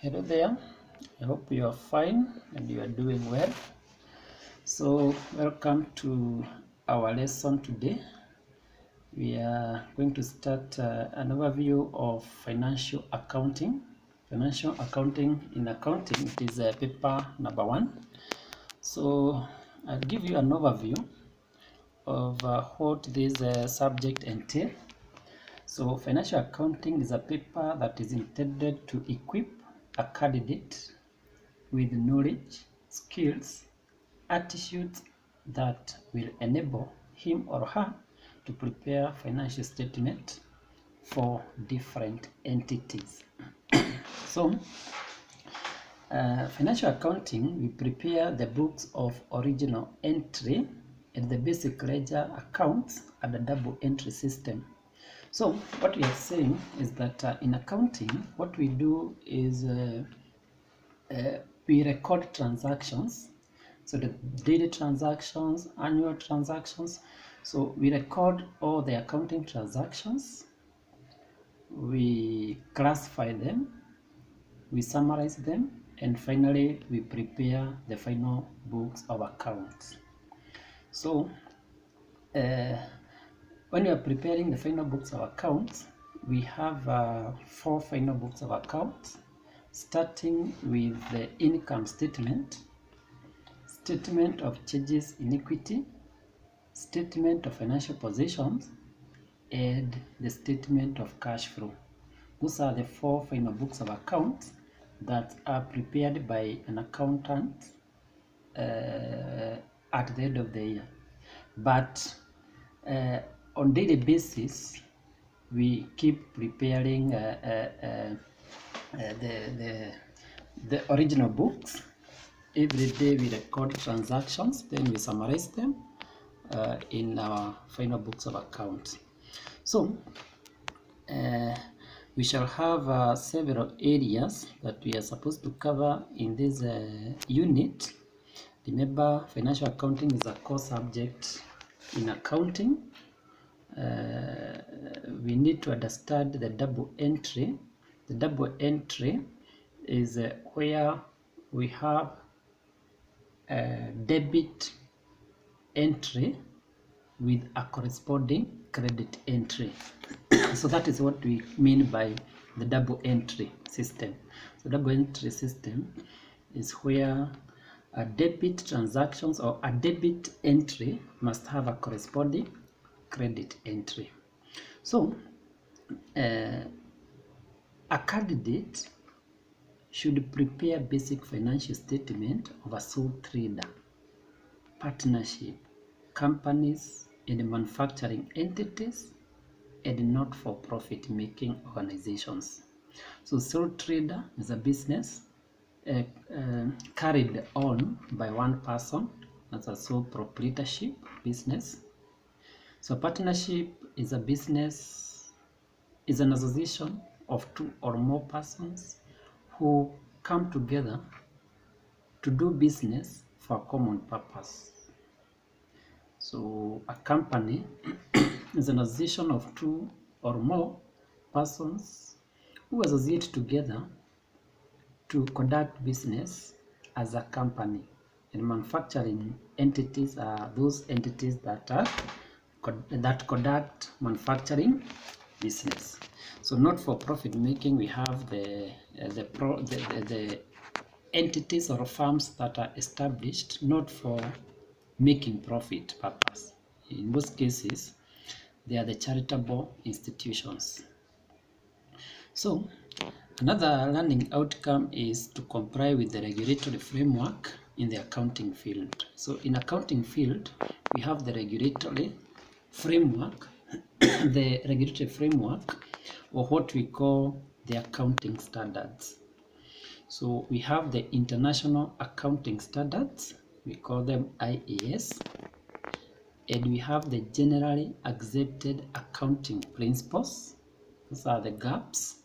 Hello there, I hope you are fine and you are doing well. So welcome to our lesson today. We are going to start an overview of financial accounting. Financial accounting in accounting, it is paper number 1. So I'll give you an overview of what this subject entails. So financial accounting is a paper that is intended to equip a candidate with knowledge, skills, attitudes that will enable him or her to prepare financial statement for different entities. So, financial accounting, we prepare the books of original entry and the basic ledger accounts and the double entry system. So, what we are saying is that in accounting, what we do is we record transactions, so the daily transactions, annual transactions. So we record all the accounting transactions, we classify them, we summarize them, and finally we prepare the final books of accounts. So when we are preparing the final books of accounts, we have 4 final books of accounts, starting with the income statement, statement of changes in equity, statement of financial positions, and the statement of cash flow. Those are the 4 final books of accounts that are prepared by an accountant at the end of the year. But on daily basis, we keep preparing the original books. Every day we record transactions, then we summarize them in our final books of accounts. So we shall have several areas that we are supposed to cover in this unit. Remember, financial accounting is a core subject in accounting. We need to understand the double entry. The double entry is where we have a debit entry with a corresponding credit entry. So that is what we mean by the double entry system. So double entry system is where a debit transactions or a debit entry must have a corresponding credit entry. So a candidate should prepare basic financial statement of a sole trader, partnership, companies, and manufacturing entities, and not-for-profit making organizations. So sole trader is a business carried on by one person as a sole proprietorship business. So partnership is a business, is an association of 2 or more persons who come together to do business for a common purpose. So a company is an association of 2 or more persons who associate together to conduct business as a company. And manufacturing entities are those entities that conduct manufacturing business. So not for profit making, we have the entities or firms that are established not for making profit purpose. In most cases, they are the charitable institutions. So another learning outcome is to comply with the regulatory framework in the accounting field. So in accounting field, we have the regulatory framework, the regulatory framework, or what we call the accounting standards. So we have the international accounting standards, we call them IAS, and we have the generally accepted accounting principles, those are the GAPs.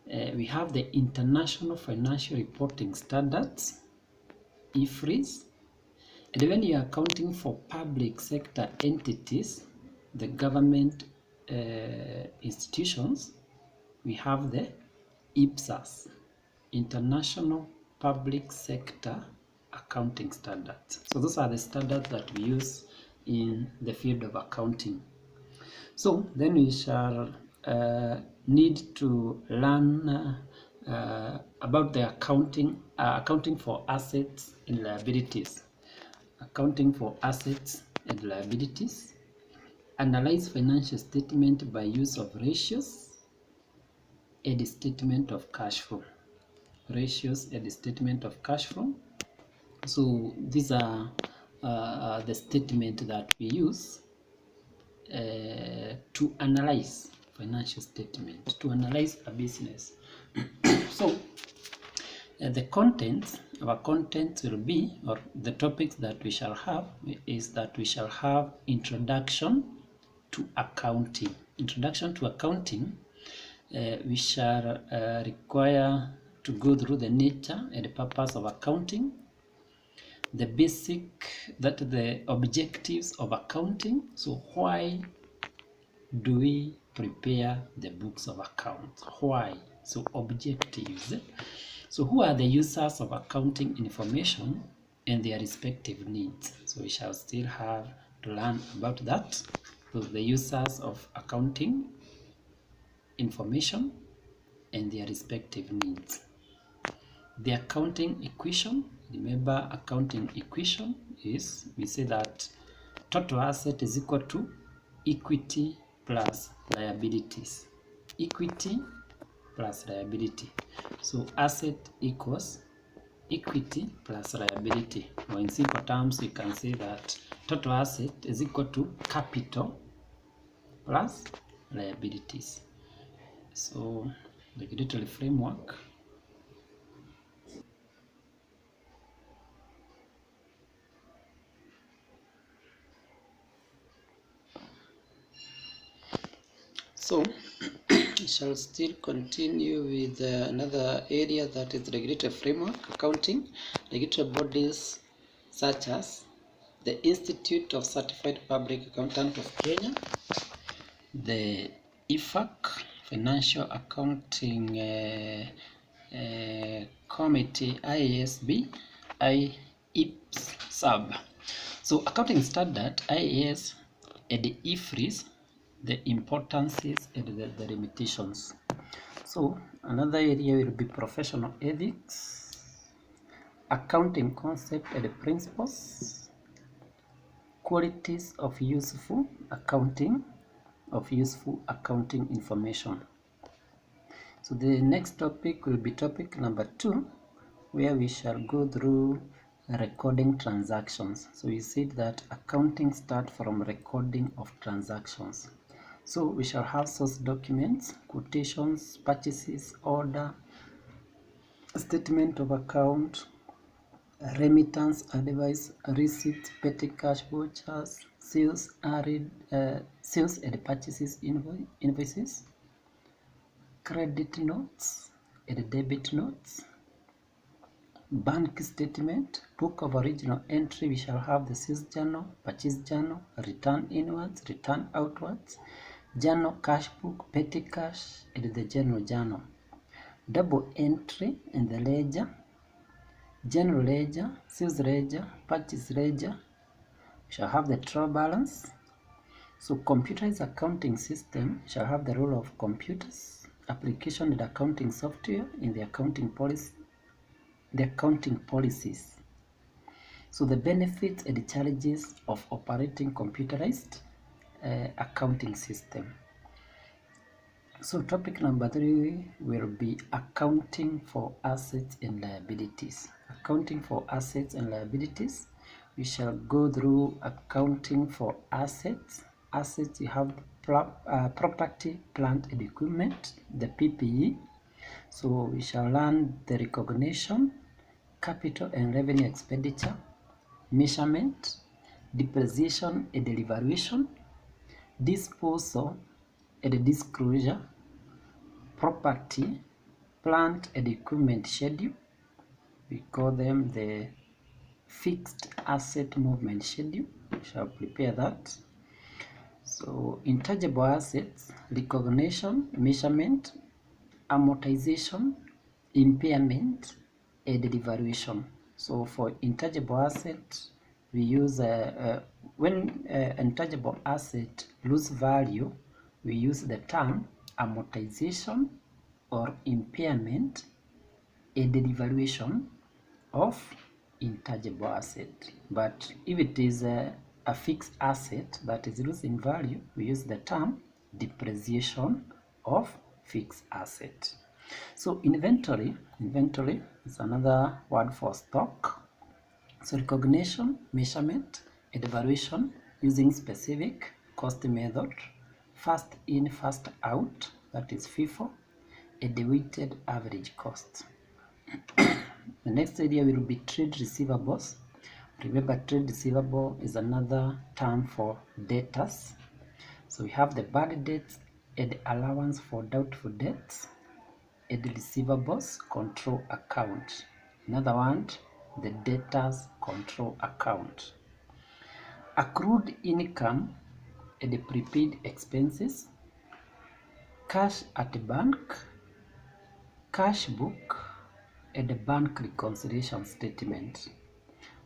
We have the International Financial Reporting Standards, IFRS, and when you are accounting for public sector entities, the government institutions, we have the IPSAS. international public sector accounting standards. So those are the standards that we use in the field of accounting. So then we shall need to learn about the accounting for assets and liabilities. Accounting for assets and liabilities. Analyze financial statement by use of ratios and statement of cash flow. Ratios and statement of cash flow. So these are the statement that we use to analyze financial statement, to analyze a business. So the content, our content will be, or the topics that we shall have is that we shall have introduction to accounting. Introduction to accounting, we shall require to go through the nature and the purpose of accounting, the the objectives of accounting. So why do we prepare the books of accounts? Why? So objectives. So who are the users of accounting information and their respective needs? So we shall still have to learn about that. So the users of accounting information and their respective needs. The accounting equation, remember accounting equation is, we say that total asset is equal to equity plus liabilities. Equity plus liability. So asset equals equity plus liability. Or in simple terms, we can say that total asset is equal to capital plus liabilities. So the regulatory framework. So we shall still continue with another area, that is regulatory framework accounting. Regulatory bodies such as the Institute of Certified Public Accountant of Kenya, the IFAC, Financial Accounting Committee, IASB, IEPSAB. So accounting standard, IAS and the IFRS, the importances and the limitations. So another area will be professional ethics, accounting concept and principles, qualities of useful accounting, information. So the next topic will be topic number 2, where we shall go through recording transactions. So we said that accounting starts from recording of transactions. So we shall have source documents, quotations, purchases, order, statement of account, remittance, advice, receipt, petty cash, vouchers, sales and purchases invoices, credit notes and debit notes, bank statement, book of original entry. We shall have the sales journal, purchase journal, return inwards, return outwards, journal, cash book, petty cash, and the general journal. Double entry in the ledger, general ledger, sales ledger, purchase ledger. We shall have the trial balance. So computerized accounting system shall have the role of computers, application and accounting software in the accounting policies. So the benefits and the challenges of operating computerized accounting system. So topic number 3 will be accounting for assets and liabilities. Accounting for assets and liabilities. We shall go through accounting for assets. Assets, you have property, plant and equipment, the PPE. So we shall learn the recognition, capital and revenue expenditure, measurement, depreciation and evaluation, disposal and disclosure, property, plant and equipment schedule. We call them the fixed asset movement schedule. We shall prepare that. So intangible assets, recognition, measurement, amortization, impairment, and devaluation. So for intangible asset, we use when intangible asset lose value, we use the term amortization or impairment and devaluation of intangible asset. But if it is a fixed asset that is losing value, we use the term depreciation of fixed asset. So inventory is another word for stock. So recognition, measurement, and evaluation using specific cost method, first in, first out, that is FIFO, and the weighted average cost. The next area will be trade receivables. Remember, trade receivable is another term for debtors. So we have the bad debts and allowance for doubtful debts and receivables control account. In other words, the debtors control account. Accrued income and prepaid expenses, cash at bank, cash book, and the bank reconciliation statement.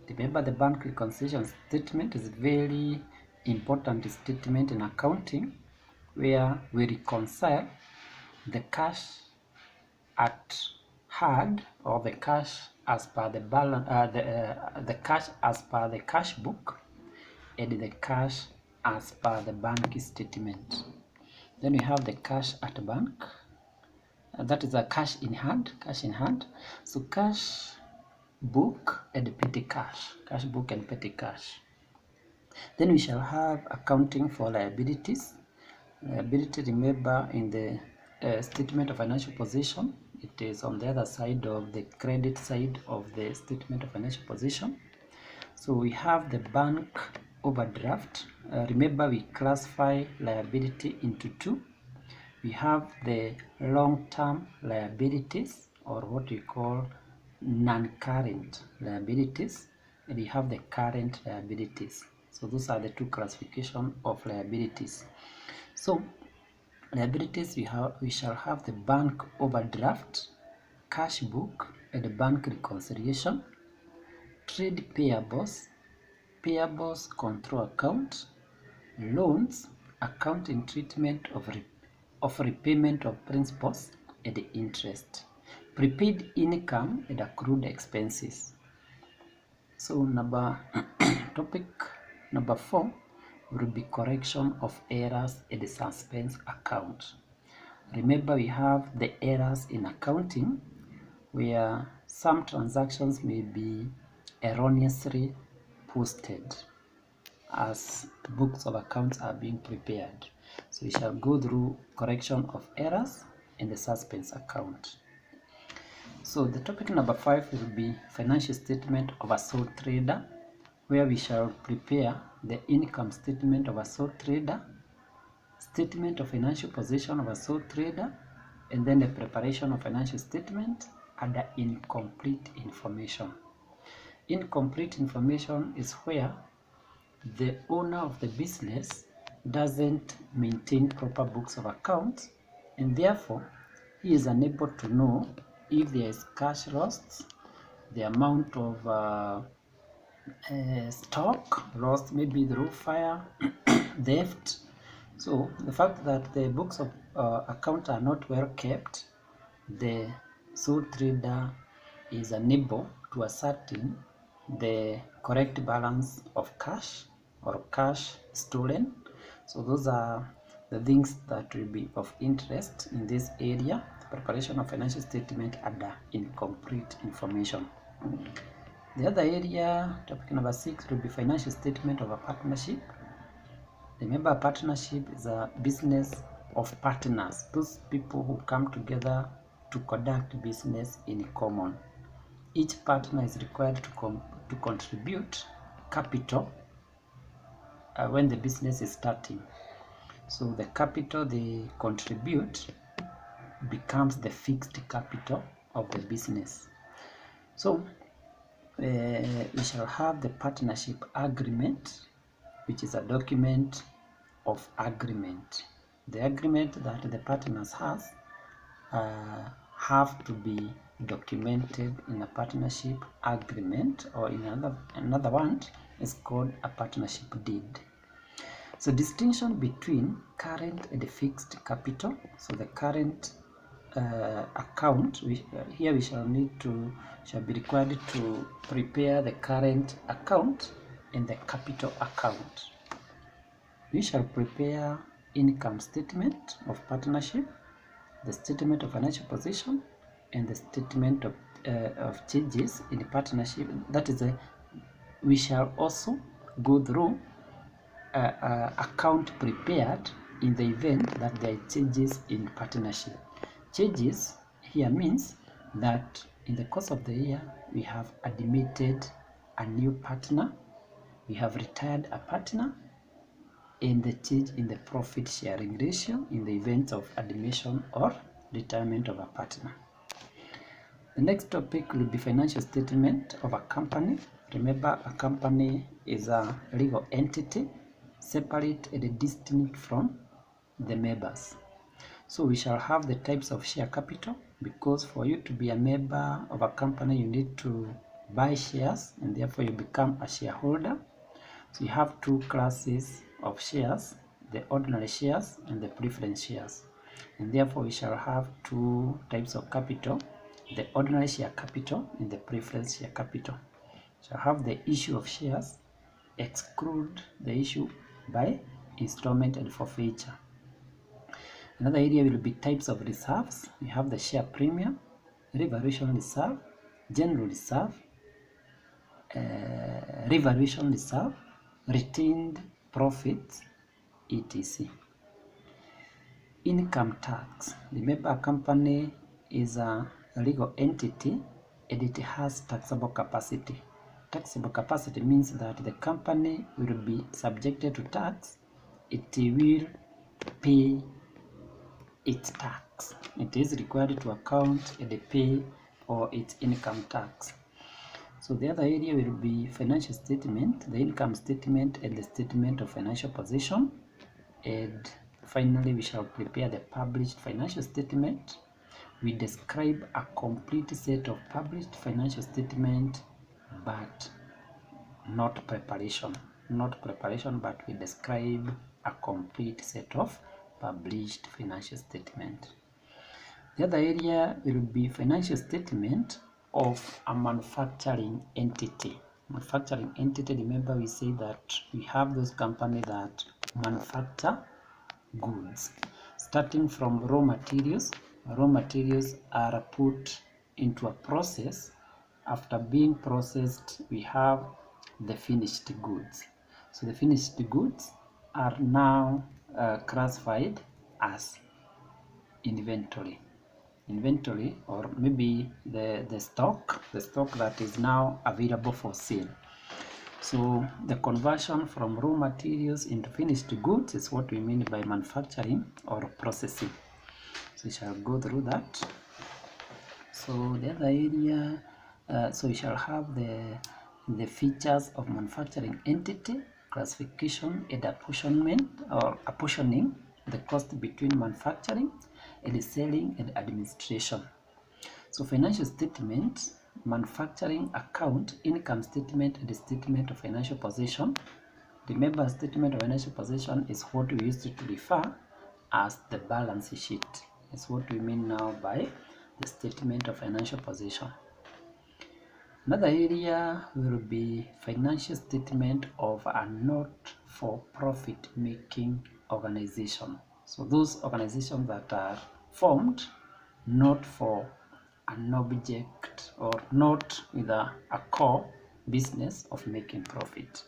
Remember, the bank reconciliation statement is a very important statement in accounting where we reconcile the cash at hand or the cash as per the balance, the cash as per the cash book and the cash as per the bank statement. Then we have the cash at bank. That is a cash in hand. So cash book and petty cash. Cash book and petty cash. Then we shall have accounting for liabilities. Liability, remember, in the statement of financial position, it is on the other side of the credit side of the statement of financial position. So we have the bank overdraft. Remember, we classify liability into two. We have the long-term liabilities, or what we call non-current liabilities, and we have the current liabilities. So those are the two classifications of liabilities. So liabilities, we shall have the bank overdraft, cash book, and the bank reconciliation, trade payables, payables control account, loans, accounting treatment of repayment of principals and interest, prepaid income and accrued expenses. So topic number 4 will be correction of errors in the suspense account. Remember, we have the errors in accounting where some transactions may be erroneously posted as books of accounts are being prepared. So we shall go through correction of errors in the suspense account. So the topic number 5 will be financial statement of a sole trader, where we shall prepare the income statement of a sole trader, statement of financial position of a sole trader, and then the preparation of financial statement under incomplete information. Incomplete information is where the owner of the business doesn't maintain proper books of accounts, and therefore he is unable to know if there is cash lost, the amount of stock lost, maybe through fire, theft. So the fact that the books of account are not well kept, the sole trader is unable to ascertain the correct balance of cash or cash stolen. So those are the things that will be of interest in this area, the preparation of financial statement under incomplete information. The other area, topic number 6, will be financial statement of a partnership. Remember, a partnership is a business of partners, those people who come together to conduct business in common. Each partner is required to contribute capital when the business is starting. So the capital they contribute becomes the fixed capital of the business. So we shall have the partnership agreement, which is a document of agreement. The agreement that the partners have to be documented in a partnership agreement, or in another one is called a partnership deed. So distinction between current and fixed capital. So the current account, here we shall be required to prepare the current account and the capital account. We shall prepare income statement of partnership, the statement of financial position, and the statement of changes in the partnership. That is, we shall also go through account prepared in the event that there are changes in partnership. Changes here means that in the course of the year we have admitted a new partner, we have retired a partner, and the change in the profit sharing ratio in the event of admission or retirement of a partner. The next topic will be financial statement of a company. Remember, a company is a legal entity, separate and distinct from the members. So we shall have the types of share capital, because for you to be a member of a company you need to buy shares, and therefore you become a shareholder. So you have two classes of shares, the ordinary shares and the preference shares, and therefore we shall have two types of capital, the ordinary share capital and the preference share capital. Shall have the issue of shares, exclude the issue by installment and forfeiture. Another area will be types of reserves. We have the share premium, revaluation reserve, general reserve, revaluation reserve, retained profits, etc. Income tax. Remember, a company is a legal entity and it has taxable capacity. Taxable capacity means that the company will be subjected to tax. It will pay its tax. It is required to account and pay for its income tax. So the other area will be financial statement, the income statement and the statement of financial position. And finally, we shall prepare the published financial statement. We describe a complete set of published financial statement, but not preparation, but we describe a complete set of published financial statement. The other area will be financial statement of a manufacturing entity. Manufacturing entity, remember we say that we have those companies that manufacture goods. Starting from raw materials are put into a process. After being processed, we have the finished goods. So the finished goods are now classified as inventory, or maybe the stock that is now available for sale. So the conversion from raw materials into finished goods is what we mean by manufacturing or processing. So we shall go through that. So the other area, so we shall have the features of manufacturing entity, classification and apportionment or apportioning the cost between manufacturing and selling and administration. So financial statement, manufacturing account, income statement and the statement of financial position. Remember, statement of financial position is what we used to refer as the balance sheet. It's what we mean now by the statement of financial position. Another area will be financial statement of a not-for-profit making organization. So those organizations that are formed not for an object or not with a core business of making profit.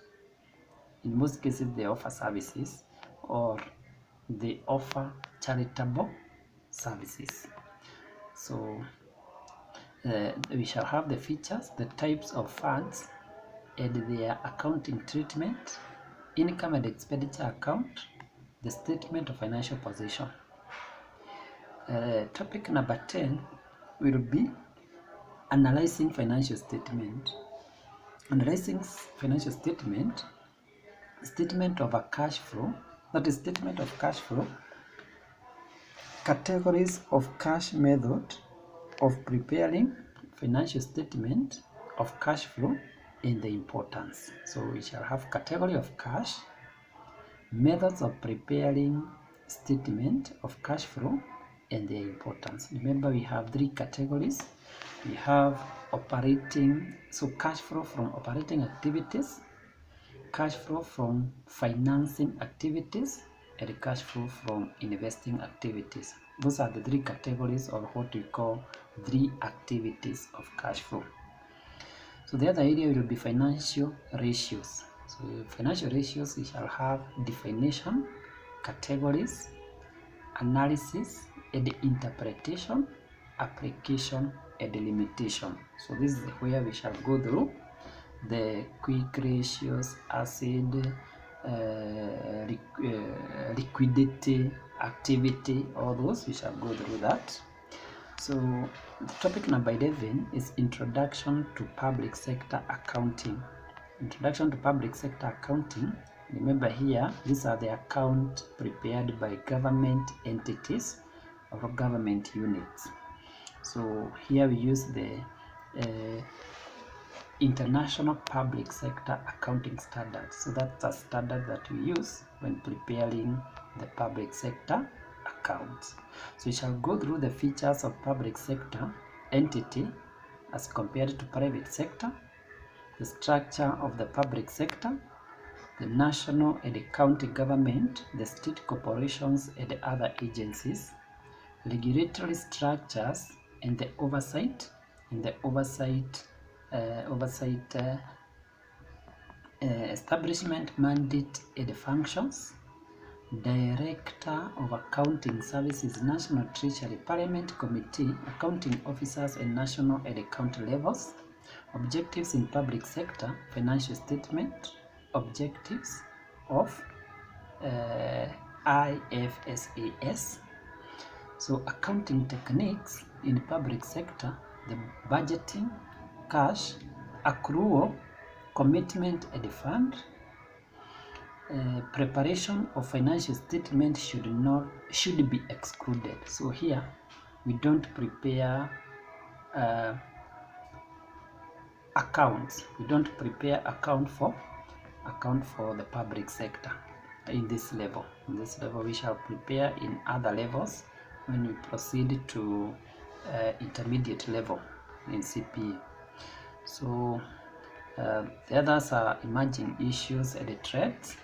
In most cases, they offer services or they offer charitable services. So we shall have the features, the types of funds and their accounting treatment, income and expenditure account, the statement of financial position. Topic number 10 will be analyzing financial statement. Analyzing financial statement, statement of a cash flow, that is statement of cash flow, categories of cash method, of preparing financial statement of cash flow and the importance. So we shall have category of cash, methods of preparing statement of cash flow, and their importance. Remember, we have three categories. We have operating, so cash flow from operating activities, cash flow from financing activities, and cash flow from investing activities. Those are the three categories, or what we call three activities of cash flow. So the other area will be financial ratios. So financial ratios, we shall have definition, categories, analysis, and interpretation, application, and limitation. So this is where we shall go through the quick ratios, asset, liquidity, activity, all those. We shall go through that. So the topic number 11 is introduction to public sector accounting. Introduction to public sector accounting. Remember here, these are the accounts prepared by government entities or government units. So here we use the International Public Sector Accounting Standards. So that's a standard that we use when preparing the public sector accounts. So we shall go through the features of public sector entity as compared to private sector, the structure of the public sector, the national and the county government, the state corporations and the other agencies, regulatory structures and the oversight, establishment, mandate and functions, Director of Accounting Services, National Treasury, Parliament Committee, accounting officers and national and county levels, objectives in public sector, financial statement, objectives of IFSAS. So accounting techniques in public sector, the budgeting, cash, accrual, commitment and fund. Preparation of financial statement should be excluded. So here we don't prepare accounts. We don't prepare account for the public sector in this level. In this level we shall prepare in other levels when we proceed to intermediate level in CPA. So the others are emerging issues and the threats.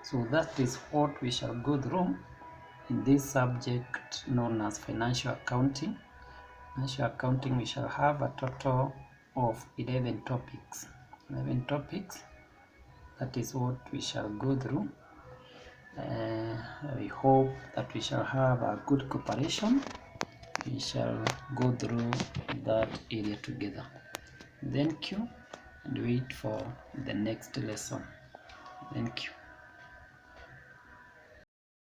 So that is what we shall go through in this subject known as financial accounting. Financial accounting, we shall have a total of 11 topics. 11 topics. That is what we shall go through. We hope that we shall have a good cooperation. We shall go through that area together. Thank you, and wait for the next lesson. Thank you.